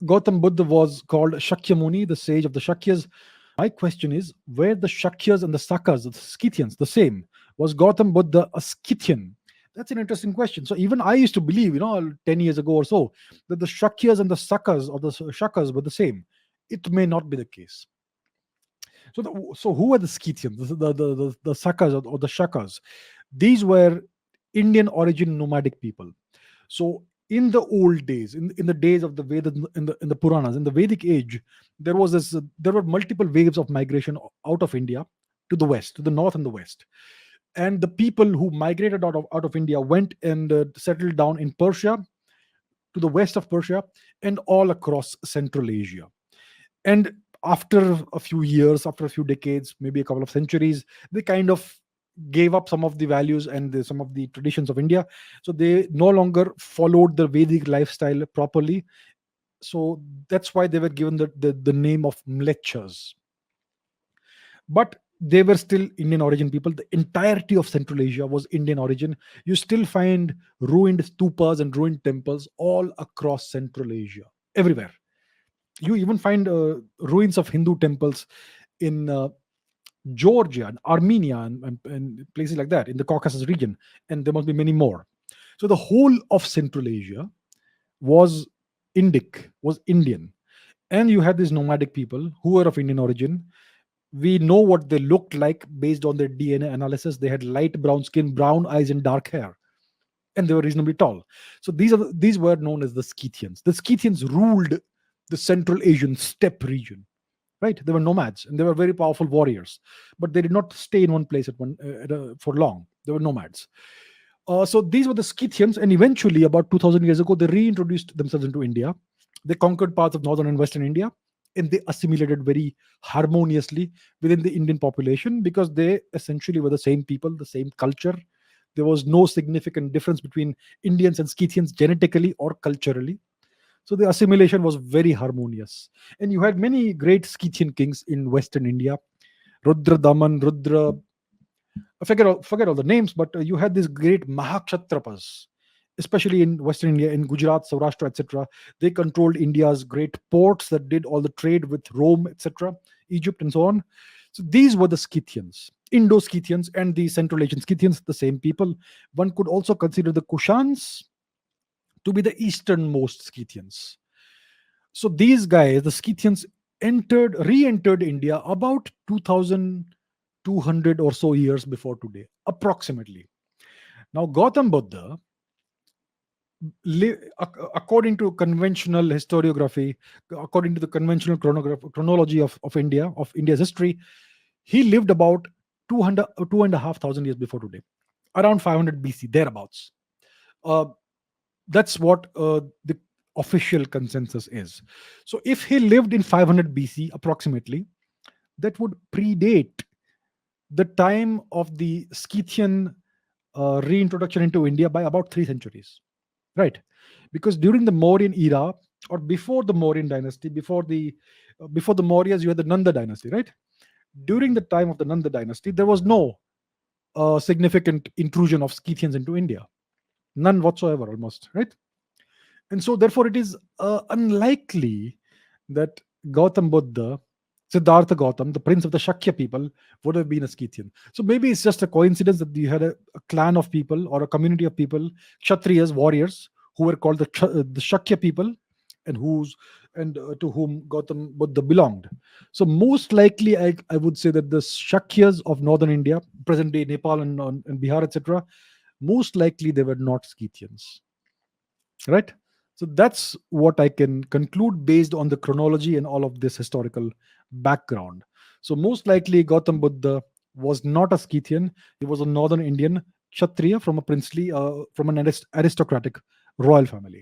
Gautam Buddha was called Shakyamuni, the sage of the Shakyas. My question is, were the Shakyas and the Sakas, the Scythians, the same? Was Gautam Buddha a Scythian? That's an interesting question. So even I used to believe, 10 years ago or so, that the Shakyas and the Sakas or the Shakas were the same. It may not be the case. So who were the Scythians, the Sakas or the Shakas? These were Indian origin nomadic people. So in the old days, in the days of the Vedas, in the Puranas, in the Vedic age, there were multiple waves of migration out of India to the west, to the north and the west. And the people who migrated out of India went and settled down in Persia, to the west of Persia, and all across Central Asia. And after a few years, after a few decades, maybe a couple of centuries, they kind of gave up some of the values and some of the traditions of India. So they no longer followed the Vedic lifestyle properly. So that's why they were given the name of mlechas. But they were still Indian origin people. The entirety of Central Asia was Indian origin. You still find ruined stupas and ruined temples all across Central Asia, everywhere. You even find ruins of Hindu temples in Georgia and Armenia and places like that in the Caucasus region, and there must be many more. So the whole of Central Asia was was Indian, and you had these nomadic people who were of Indian origin. We know what they looked like based on their DNA analysis. They had light brown skin, brown eyes, and dark hair, and they were reasonably tall. So these were known as the Scythians. The Scythians ruled the Central Asian steppe region. Right, they were nomads and they were very powerful warriors, but they did not stay in one place for long. They were nomads. So these were the Scythians, and eventually, about 2,000 years ago, they reintroduced themselves into India. They conquered parts of northern and western India, and they assimilated very harmoniously within the Indian population because they essentially were the same people, the same culture. There was no significant difference between Indians and Scythians genetically or culturally. So the assimilation was very harmonious. And you had many great Scythian kings in Western India. Rudra Daman, Rudra, forget all the names, but you had these great Mahakshatrapas, especially in Western India, in Gujarat, Saurashtra, etc. They controlled India's great ports that did all the trade with Rome, etc., Egypt, and so on. So these were the Scythians, Indo-Scythians, and the Central Asian Scythians, the same people. One could also consider the Kushans to be the easternmost Scythians. So these guys, the Scythians, re-entered India about 2,200 or so years before today, approximately. Now, Gautam Buddha, according to conventional historiography, according to the conventional chronology of India, of India's history, he lived about 200, 2,500 years before today, around 500 BC, thereabouts. Uh, that's what the official consensus is. So if he lived in 500 BC approximately, that would predate the time of the Scythian reintroduction into India by about 3 centuries, right? Because during the Mauryan era, or before the Mauryan dynasty, before the Mauryas, you had the Nanda dynasty, right? During the time of the Nanda dynasty, there was no significant intrusion of Scythians into India, none whatsoever, almost, right? And so, therefore, it is unlikely that Gautam Buddha, Siddhartha Gautam, the prince of the Shakya people, would have been a Scythian. So maybe it's just a coincidence that you had a clan of people or a community of people, Kshatriyas, warriors, who were called the Shakya people, and to whom Gautam Buddha belonged. So most likely, I would say that the Shakyas of northern India, present day Nepal and Bihar, etc., most likely they were not Scythians, right? So that's what I can conclude based on the chronology and all of this historical background. So most likely Gautam Buddha was not a Scythian. He was a northern Indian Kshatriya from a princely from an aristocratic royal family.